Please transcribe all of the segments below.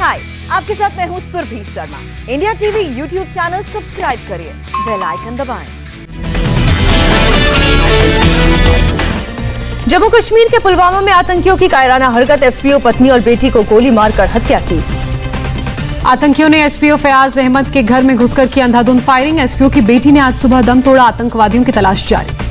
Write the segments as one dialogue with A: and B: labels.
A: हाय, आपके साथ मैं हूँ Surabhi Sharma. India TV YouTube channel subscribe करिए, बेल आइकन दबाएं। जम्मू कश्मीर के पुलवामा में आतंकियों की कायराना हरकत, एसपीओ पत्नी और बेटी को गोली मारकर हत्या की।
B: आतंकियों ने एसपीओ फयाज अहमद के घर में घुसकर की अंधाधुंध फायरिंग, एसपीओ की बेटी ने आज सुबह दम तोड़ा, आतंकवादियों की तलाश जारी।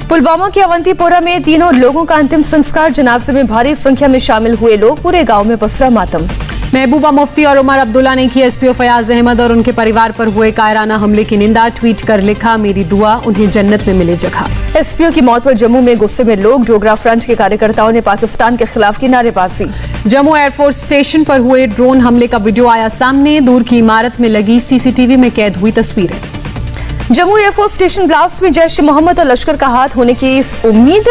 A: पुलवामा के अवंतीपोरा में तीनों लोगों का अंतिम संस्कार, जनाजे में भारी संख्या में शामिल हुए लोग, पूरे गांव में पसरा मातम।
B: महबूबा मुफ्ती और उमर अब्दुल्ला ने की एसपीओ फयाज अहमद और उनके परिवार पर हुए कायराना हमले की निंदा, ट्वीट कर लिखा, मेरी दुआ उन्हें जन्नत में मिले जगह।
A: एसपीओ की मौत पर जम्मू में गुस्से में लोग, डोगरा फ्रंट के कार्यकर्ताओं ने पाकिस्तान के खिलाफ की नारेबाजी।
B: जम्मू एयरफोर्स स्टेशन पर हुए ड्रोन हमले का वीडियो आया सामने, दूर की इमारत में लगी सीसीटीवी में कैद हुई तस्वीरें।
A: जम्मू एयरफोर्स स्टेशन ब्लास्ट में जैश ए मोहम्मद और लश्कर का हाथ होने की उम्मीद,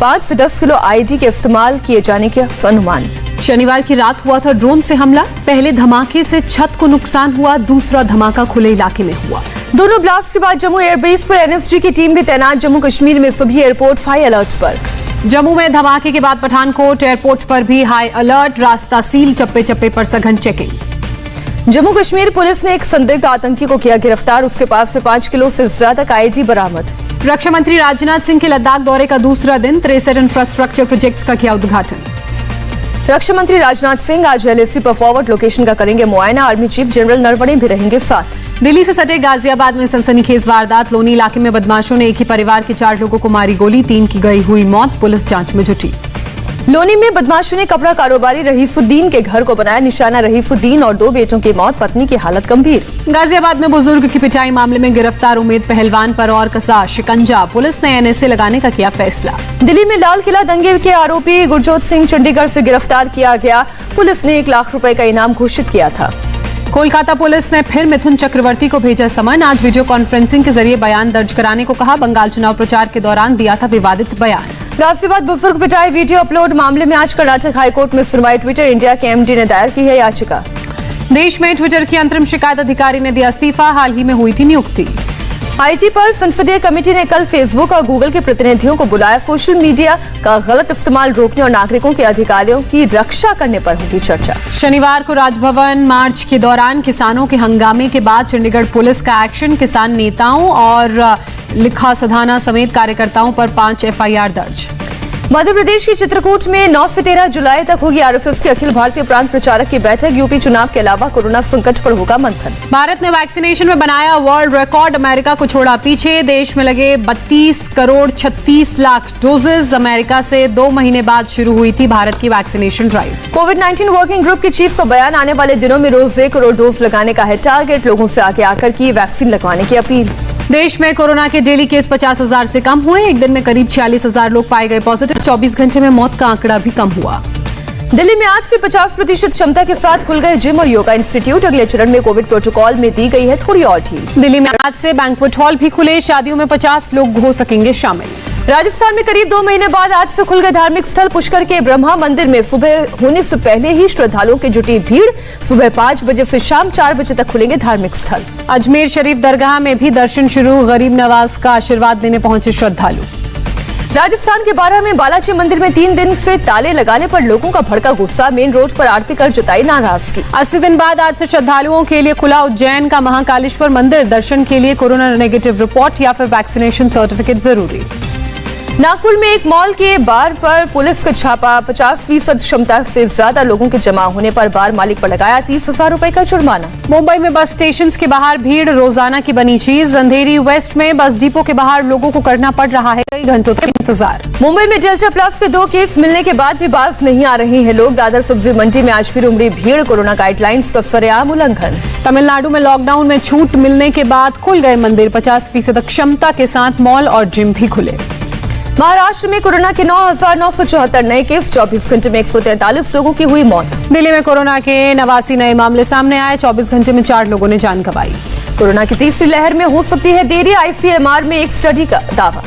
A: 5 से 10 किलो आईडी के इस्तेमाल किए जाने के अनुमान।
B: शनिवार की रात हुआ था ड्रोन से हमला, पहले धमाके से छत को नुकसान हुआ, दूसरा धमाका खुले इलाके में हुआ।
A: दोनों ब्लास्ट के बाद जम्मू एयरबेस पर एनएसजी की टीम भी तैनात, जम्मू कश्मीर में सभी एयरपोर्ट हाई अलर्ट पर।
B: जम्मू में धमाके के बाद पठानकोट एयरपोर्ट पर भी हाई अलर्ट, रास्ता सील, चप्पे चप्पे पर सघन चेकिंग।
A: जम्मू कश्मीर पुलिस ने एक संदिग्ध आतंकी को किया गिरफ्तार, उसके पास से 5 किलो से ज्यादा का आईडी बरामद।
B: रक्षा मंत्री राजनाथ सिंह के लद्दाख दौरे का दूसरा दिन, 63 इंफ्रास्ट्रक्चर प्रोजेक्ट्स का किया उद्घाटन।
A: रक्षा मंत्री राजनाथ सिंह आज एलएसी पर फॉरवर्ड लोकेशन का करेंगे मुआयना, आर्मी चीफ जनरल नरवणे भी रहेंगे साथ।
B: दिल्ली से सटे गाजियाबाद में सनसनीखेज वारदात, लोनी इलाके में बदमाशों ने एक ही परिवार के 4 लोगों को मारी गोली, 3 की गई हुई मौत, पुलिस जांच में जुटी।
A: लोनी में बदमाशों ने कपड़ा कारोबारी रहीसुद्दीन के घर को बनाया निशाना, रहीसुद्दीन और 2 बेटों की मौत, पत्नी की हालत गंभीर।
B: गाजियाबाद में बुजुर्ग की पिटाई मामले में गिरफ्तार उमेद पहलवान पर और कसा शिकंजा, पुलिस ने एनएसए लगाने का किया फैसला।
A: दिल्ली में लाल किला दंगे के आरोपी गुरजोत सिंह चंडीगढ़ से गिरफ्तार किया गया, पुलिस ने 1 लाख रुपए का इनाम घोषित किया था।
B: कोलकाता पुलिस ने फिर मिथुन चक्रवर्ती को भेजा समन, आज वीडियो कॉन्फ्रेंसिंग के जरिए बयान दर्ज कराने को कहा, बंगाल चुनाव प्रचार के दौरान दिया था विवादित बयान।
A: गाजियाबाद बुजुर्ग पिटाई वीडियो अपलोड मामले में आज कर्नाटक हाईकोर्ट में सुनवाई, ट्विटर इंडिया के एमडी ने दायर की है याचिका।
B: देश में ट्विटर की अंतरिम शिकायत अधिकारी ने दिया इस्तीफा, हाल ही में हुई थी नियुक्ति।
A: आईटी पर संसदीय कमेटी ने कल फेसबुक और गूगल के प्रतिनिधियों को बुलाया, सोशल मीडिया का गलत इस्तेमाल रोकने और नागरिकों के अधिकारों की रक्षा करने पर होगी चर्चा।
B: शनिवार को राजभवन मार्च के दौरान किसानों के हंगामे के बाद चंडीगढ़ पुलिस का एक्शन, किसान नेताओं और लिखा सधाना समेत कार्यकर्ताओं पर 5 एफआईआर दर्ज।
A: मध्य प्रदेश की चित्रकूट में 9 से 13 जुलाई तक होगी आरएसएस की अखिल भारतीय प्रांत प्रचारक की बैठक, यूपी चुनाव के अलावा कोरोना संकट पर होगा मंथन।
B: भारत ने वैक्सीनेशन में बनाया वर्ल्ड रिकॉर्ड, अमेरिका को छोड़ा पीछे, देश में लगे 32 करोड़ 36 लाख डोजेज, अमेरिका से 2 महीने बाद शुरू हुई थी भारत की वैक्सीनेशन ड्राइव।
A: कोविड-19 वर्किंग ग्रुप के चीफ का बयान, आने वाले दिनों में रोज 1 करोड़ डोज लगाने का है टारगेट, लोगों से आगे आकर की वैक्सीन लगवाने की अपील।
B: देश में कोरोना के डेली केस 50,000 से कम हुए, एक दिन में करीब 46,000 लोग पाए गए पॉजिटिव, 24 घंटे में मौत का आंकड़ा भी कम हुआ।
A: दिल्ली में आज से 50% क्षमता के साथ खुल गए जिम और योगा इंस्टीट्यूट, अगले चरण में कोविड प्रोटोकॉल में दी गई है थोड़ी और ढील।
B: दिल्ली में आज से बैंक्वेट हॉल भी खुले, शादियों में 50 लोग हो सकेंगे शामिल।
A: राजस्थान में करीब 2 महीने बाद आज से खुल गए धार्मिक स्थल, पुष्कर के ब्रह्मा मंदिर में सुबह होने से पहले ही श्रद्धालुओं की जुटी भीड़, सुबह 5 बजे से शाम 4 बजे तक खुलेंगे धार्मिक स्थल।
B: अजमेर शरीफ दरगाह में भी दर्शन शुरू, गरीब नवाज का आशीर्वाद लेने पहुंचे श्रद्धालु।
A: राजस्थान के 12 में बालाजी मंदिर में 3 दिन से ताले लगाने पर लोगों का भड़का गुस्सा, मेन रोड पर आरती कर जताई नाराजगी।
B: 80 दिन बाद आज से श्रद्धालुओं के लिए खुला उज्जैन का महाकालेश्वर मंदिर, दर्शन के लिए कोरोना नेगेटिव रिपोर्ट या फिर वैक्सीनेशन सर्टिफिकेट जरूरी।
A: नागपुर में एक मॉल के बार पर पुलिस का छापा, 50% क्षमता से ज्यादा लोगों के जमा होने पर बार मालिक पर लगाया 30,000 रुपए का जुर्माना।
B: मुंबई में बस स्टेशन के बाहर भीड़ रोजाना की बनी चीज, अंधेरी वेस्ट में बस डिपो के बाहर लोगों को करना पड़ रहा है कई घंटों तक इंतजार।
A: मुंबई में डेल्टा प्लस के 2 केस मिलने के बाद भी बाज नहीं आ रहे हैं लोग, दादर सब्जी मंडी में आज फिर उमड़ी भीड़, कोरोना गाइडलाइंस का सरेआम उल्लंघन।
B: तमिलनाडु में लॉकडाउन में छूट मिलने के बाद खुल गए मंदिर, 50% क्षमता के साथ मॉल और जिम भी खुले।
A: महाराष्ट्र में कोरोना के 9,974 नए केस, 24 घंटे में 143 लोगों की हुई मौत।
B: दिल्ली में कोरोना के 89 नए मामले सामने आए, 24 घंटे में 4 लोगों ने जान गंवाई।
A: कोरोना की तीसरी लहर में हो सकती है देरी, आईसीएमआर में एक स्टडी का दावा।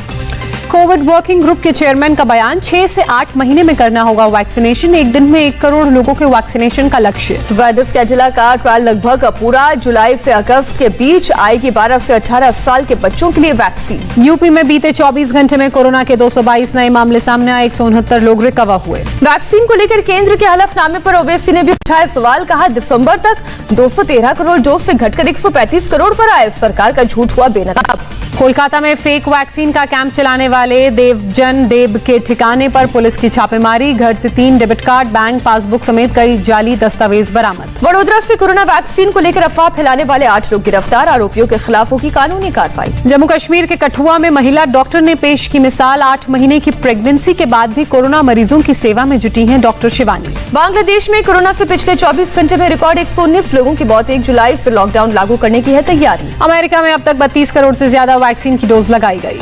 B: कोविड वर्किंग ग्रुप के चेयरमैन का बयान, 6 से 8 महीने में करना होगा वैक्सीनेशन। एक दिन में 1 करोड़ लोगों के वैक्सीनेशन का लक्ष्य।
A: जायडस कैडिला का ट्रायल लगभग पूरा जुलाई से अगस्त के बीच आएगी 12 से 18 साल के बच्चों के लिए वैक्सीन।
B: यूपी में बीते 24 घंटे में कोरोना के 222 नए मामले सामने आए, 169 लोग रिकवर हुए।
A: वैक्सीन को लेकर केंद्र के हलफनामे पर ओवैसी ने भी उठाए सवाल, कहा दिसंबर तक 213 करोड़ डोज से घटकर 135 करोड़ पर आए, सरकार का झूठ हुआ बेनकाब।
B: कोलकाता में फेक वैक्सीन का कैंप चलाने वाले देवजन देव के ठिकाने पर पुलिस की छापेमारी, घर से 3 डेबिट कार्ड, बैंक पासबुक समेत कई जाली दस्तावेज बरामद।
A: वडोदरा से कोरोना वैक्सीन को लेकर अफवाह फैलाने वाले 8 लोग गिरफ्तार, आरोपियों के खिलाफ होगी कानूनी कार्रवाई।
B: जम्मू कश्मीर के कठुआ में महिला डॉक्टर ने पेश की मिसाल, 8 महीने की प्रेगनेंसी के बाद भी कोरोना मरीजों की सेवा में जुटी हैं डॉक्टर शिवानी।
A: बांग्लादेश में कोरोना से पिछले 24 घंटे में रिकॉर्ड 119 लोगों की मौत, 1 जुलाई से लॉकडाउन लागू करने की है तैयारी।
B: अमेरिका में अब तक 32 करोड़ से ज्यादा वैक्सीन की डोज लगाई गई।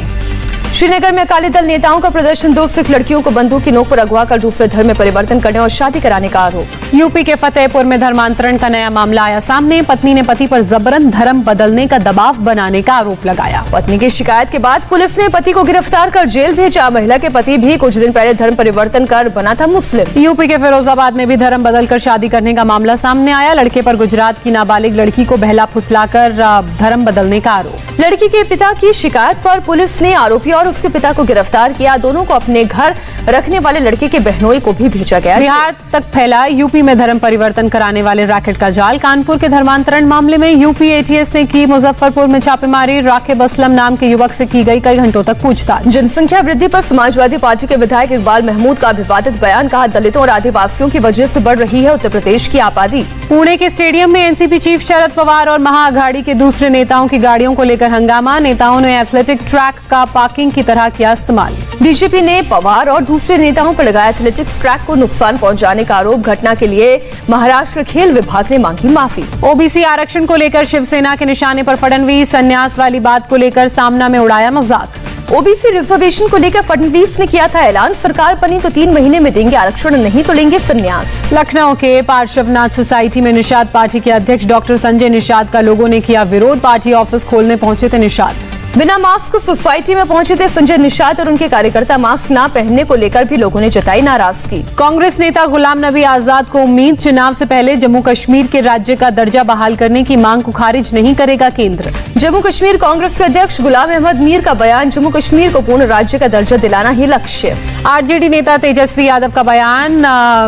A: श्रीनगर में अकाली दल नेताओं का प्रदर्शन, 2 सिख लड़कियों को बंदूक की नोक पर अगवा कर दूसरे धर्म में परिवर्तन करने और शादी कराने का आरोप।
B: यूपी के फतेहपुर में धर्मांतरण का नया मामला आया सामने, पत्नी ने पति पर जबरन धर्म बदलने का दबाव बनाने का आरोप लगाया।
A: पत्नी की शिकायत के बाद पुलिस ने पति को गिरफ्तार कर जेल भेजा। महिला के पति भी कुछ दिन पहले धर्म परिवर्तन कर बना था मुस्लिम।
B: यूपी के फिरोजाबाद में भी धर्म बदलकर शादी करने का मामला सामने आया, लड़के पर गुजरात की नाबालिग लड़की को बहला फुसलाकर धर्म बदलने का आरोप।
A: लड़की के पिता की शिकायत पर पुलिस ने आरोपी और उसके पिता को गिरफ्तार किया, दोनों को अपने घर रखने वाले लड़के के बहनोई को भी भेजा गया।
B: बिहार तक फैला यूपी में धर्म परिवर्तन कराने वाले रैकेट का जाल, कानपुर के धर्मांतरण मामले में यूपी एटीएस ने की मुजफ्फरपुर में छापेमारी, राकिब असलम नाम के युवक से की गई कई घंटों तक पूछताछ।
A: जनसंख्या वृद्धि पर समाजवादी पार्टी के विधायक इकबाल महमूद का अभिवादित बयान, कहा दलितों और आदिवासियों की वजह से बढ़ रही है उत्तर प्रदेश की आबादी।
B: पुणे के स्टेडियम में एनसीपी चीफ शरद पवार और महाअघाड़ी के दूसरे नेताओं की गाड़ियों को लेकर हंगामा, नेताओं ने एथलेटिक ट्रैक का पार्किंग की तरह किया इस्तेमाल। बीजेपी ने पवार और दूसरे नेताओं पर लगाया एथलेटिक्स ट्रैक को नुकसान पहुंचाने का आरोप, घटना के लिए महाराष्ट्र खेल विभाग ने मांगी माफी। ओबीसी आरक्षण को लेकर शिवसेना के निशाने पर फडणवीस, संन्यास वाली बात को लेकर सामना में उड़ाया मजाक। ओबीसी रिजर्वेशन को लेकर फडणवीस ने किया था ऐलान, सरकार बनी तो 3 महीने में देंगे आरक्षण, नहीं तो लेंगे संन्यास। लखनऊ के पार्श्वनाथ सोसाइटी में निषाद पार्टी के अध्यक्ष डॉक्टर संजय निषाद का लोगों ने किया विरोध, पार्टी ऑफिस खोलने पहुंचे थे निषाद। बिना मास्क सोसाइटी में पहुंचे थे संजय निषाद और उनके कार्यकर्ता, मास्क न पहनने को लेकर भी लोगों ने जताई नाराजगी। कांग्रेस नेता गुलाम नबी आजाद को उम्मीद, चुनाव से पहले जम्मू कश्मीर के राज्य का दर्जा बहाल करने की मांग को खारिज नहीं करेगा केंद्र। जम्मू कश्मीर कांग्रेस के अध्यक्ष गुलाम अहमद मीर का बयान, जम्मू कश्मीर को पूर्ण राज्य का दर्जा दिलाना ही लक्ष्य। आरजेडी नेता तेजस्वी यादव का बयान,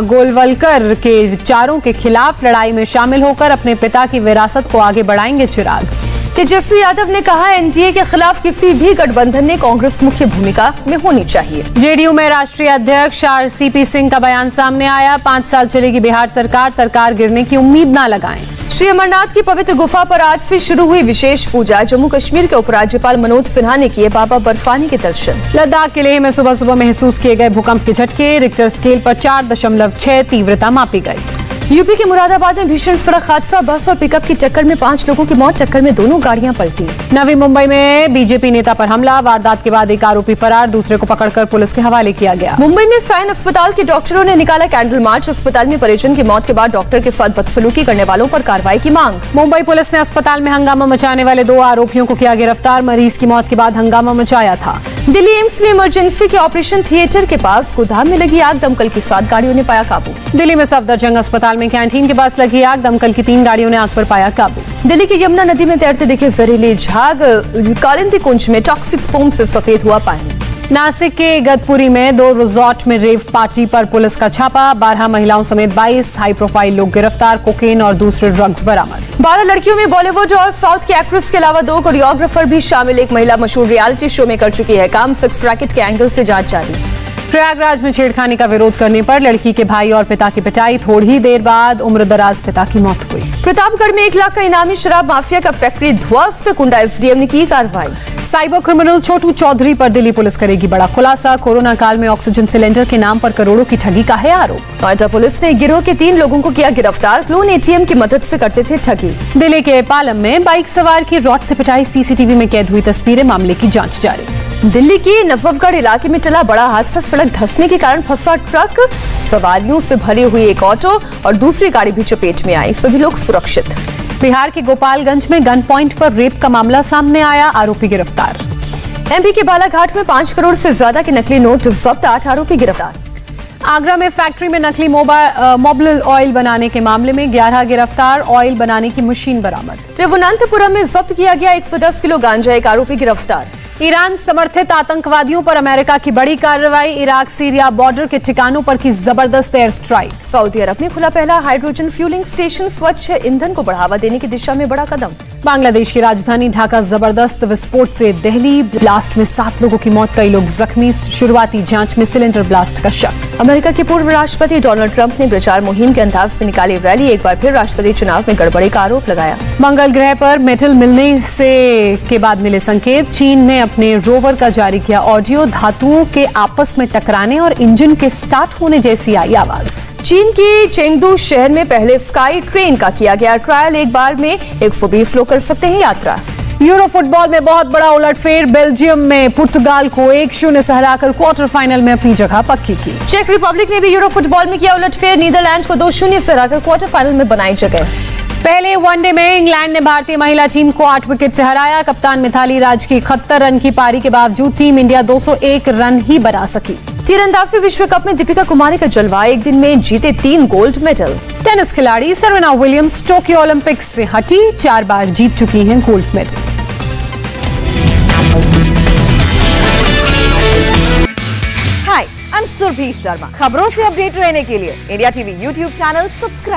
B: गोलवलकर के विचारों के खिलाफ लड़ाई में शामिल होकर अपने पिता की विरासत को आगे बढ़ाएंगे चिराग। तेजस्वी यादव ने कहा एनडीए के खिलाफ किसी भी गठबंधन में कांग्रेस मुख्य भूमिका में होनी चाहिए। जेडीयू में राष्ट्रीय अध्यक्ष आरसीपी सिंह का बयान सामने आया, 5 साल चलेगी बिहार सरकार, सरकार गिरने की उम्मीद न लगाएं। श्री अमरनाथ की पवित्र गुफा पर आज से शुरू हुई विशेष पूजा, जम्मू कश्मीर के उपराज्यपाल मनोज सिन्हा ने किए बाबा बर्फानी के दर्शन। लद्दाख के लेह में सुबह सुबह महसूस किए गए भूकंप के झटके, रिक्टर स्केल पर 4.6 तीव्रता मापी गई। यूपी के मुरादाबाद में भीषण सड़क हादसा, बस और पिकअप की टक्कर में 5 लोगों की मौत, टक्कर में दोनों गाड़ियां पलटी। नवी मुंबई में बीजेपी नेता पर हमला, वारदात के बाद एक आरोपी फरार, दूसरे को पकड़कर पुलिस के हवाले किया गया। मुंबई में साइन अस्पताल के डॉक्टरों ने निकाला कैंडल मार्च, अस्पताल में परिजन की मौत के बाद डॉक्टर के साथ बदसलूकी करने वालों पर कार्रवाई की मांग। मुंबई पुलिस ने अस्पताल में हंगामा मचाने वाले 2 आरोपियों को किया गिरफ्तार, मरीज की मौत के बाद हंगामा मचाया था। दिल्ली एम्स में इमरजेंसी के ऑपरेशन थिएटर के पास गोदाम में लगी आग, दमकल की 7 गाड़ियों ने पाया काबू। दिल्ली में सफदरजंग अस्पताल में कैंटीन के पास लगी आग, दमकल की 3 गाड़ियों ने आग पर पाया काबू। दिल्ली की यमुना नदी में तैरते दिखे जहरीले झाग, कालिंदी कुंज में टॉक्सिक फोम से सफेद हुआ पानी। नासिक के इगतपुरी में 2 रिजॉर्ट में रेव पार्टी पर पुलिस का छापा, 12 महिलाओं समेत 22 हाई प्रोफाइल लोग गिरफ्तार, कोकेन और दूसरे ड्रग्स बरामद। 12 लड़कियों में बॉलीवुड और साउथ के एक्ट्रेस के अलावा 2 कोरियोग्राफर भी शामिल, एक महिला मशहूर रियलिटी शो में कर चुकी है काम, सेक्स रैकेट के एंगल से जांच जारी। प्रयागराज में छेड़खानी का विरोध करने पर लड़की के भाई और पिता की पिटाई, थोड़ी देर बाद उम्रदराज पिता की मौत हुई। प्रतापगढ़ में 1 लाख का इनामी शराब माफिया का फैक्ट्री ध्वस्त, कुंडा एसडीएम ने की कार्रवाई। साइबर क्रिमिनल छोटू चौधरी पर दिल्ली पुलिस करेगी बड़ा खुलासा, कोरोना काल में ऑक्सीजन सिलेंडर के नाम पर करोड़ों की ठगी का है आरोप। नोएडा पुलिस ने गिरोह के 3 लोगों को किया गिरफ्तार, क्लोन एटीएम की मदद से करते थे ठगी। दिल्ली के पालम में बाइक सवार की रॉड से पिटाई, सीसीटीवी में कैद हुई तस्वीरें, मामले की जांच जारी। दिल्ली के नफवगढ़ इलाके में टला बड़ा हादसा, सड़क धंसने के कारण फंसा ट्रक, सवारियों से भरी हुई एक ऑटो और दूसरी गाड़ी भी चपेट में आई, सभी लोग सुरक्षित। बिहार के गोपालगंज में गन पॉइंट पर रेप का मामला सामने आया, आरोपी गिरफ्तार।
A: एमपी के बालाघाट में 5 करोड़ से ज्यादा के नकली नोट जब्त, 8 आरोपी गिरफ्तार।
B: आगरा में फैक्ट्री में नकली मोबिल ऑयल बनाने के मामले में 11 गिरफ्तार, ऑयल बनाने की मशीन बरामद।
A: तिरुवनंतपुरम में जब्त किया गया 110 किलो गांजा, 1 आरोपी गिरफ्तार।
B: ईरान समर्थित आतंकवादियों पर अमेरिका की बड़ी कार्रवाई, इराक सीरिया बॉर्डर के ठिकानों पर की जबरदस्त एयर स्ट्राइक।
A: सऊदी अरब में खुला पहला हाइड्रोजन फ्यूलिंग स्टेशन, स्वच्छ ईंधन को बढ़ावा देने की दिशा में बड़ा कदम।
B: बांग्लादेश की राजधानी ढाका जबरदस्त विस्फोट से दिल्ली, ब्लास्ट में 7 लोगों की मौत, कई लोग जख्मी, शुरुआती जांच में सिलेंडर ब्लास्ट का शक।
A: अमेरिका के पूर्व राष्ट्रपति डोनाल्ड ट्रंप ने प्रचार मुहिम के अंदाज में निकाली रैली, एक बार फिर राष्ट्रपति चुनाव में गड़बड़ी का आरोप लगाया।
B: मंगल ग्रह पर मेटल मिलने के बाद मिले संकेत, चीन ने अपने रोवर का जारी किया ऑडियो, धातुओं के आपस में टकराने और इंजन के स्टार्ट होने जैसी आई आवाज।
A: चीन की चेंगडू शहर में पहले स्काई ट्रेन का किया गया ट्रायल, एक बार में 120 लोग कर सकते हैं यात्रा।
B: यूरो फुटबॉल में बहुत बड़ा उलटफेर, बेल्जियम में पुर्तगाल को 1-0 से हराकर क्वार्टर फाइनल में अपनी जगह पक्की की।
A: चेक रिपब्लिक ने भी यूरो फुटबॉल में किया उलटफेर, नीदरलैंड को 2-0 से हराकर क्वार्टर फाइनल में बनाई जगह।
B: पहले वनडे में इंग्लैंड ने भारतीय महिला टीम को 8 विकेट से हराया, कप्तान मिथाली राज की 71 रन की पारी के बावजूद टीम इंडिया 201 रन ही बना सकी।
A: तीरंदाजी विश्व कप में दीपिका कुमारी का जलवा, एक दिन में जीते 3 गोल्ड मेडल।
B: टेनिस खिलाड़ी सेरेना विलियम्स टोक्यो ओलंपिक्स से हटी, 4 बार जीत चुकी हैं gold medal.
C: Hi, I am Surabhi Sharma. खबरों से अपडेट रहने के लिए India TV YouTube channel subscribe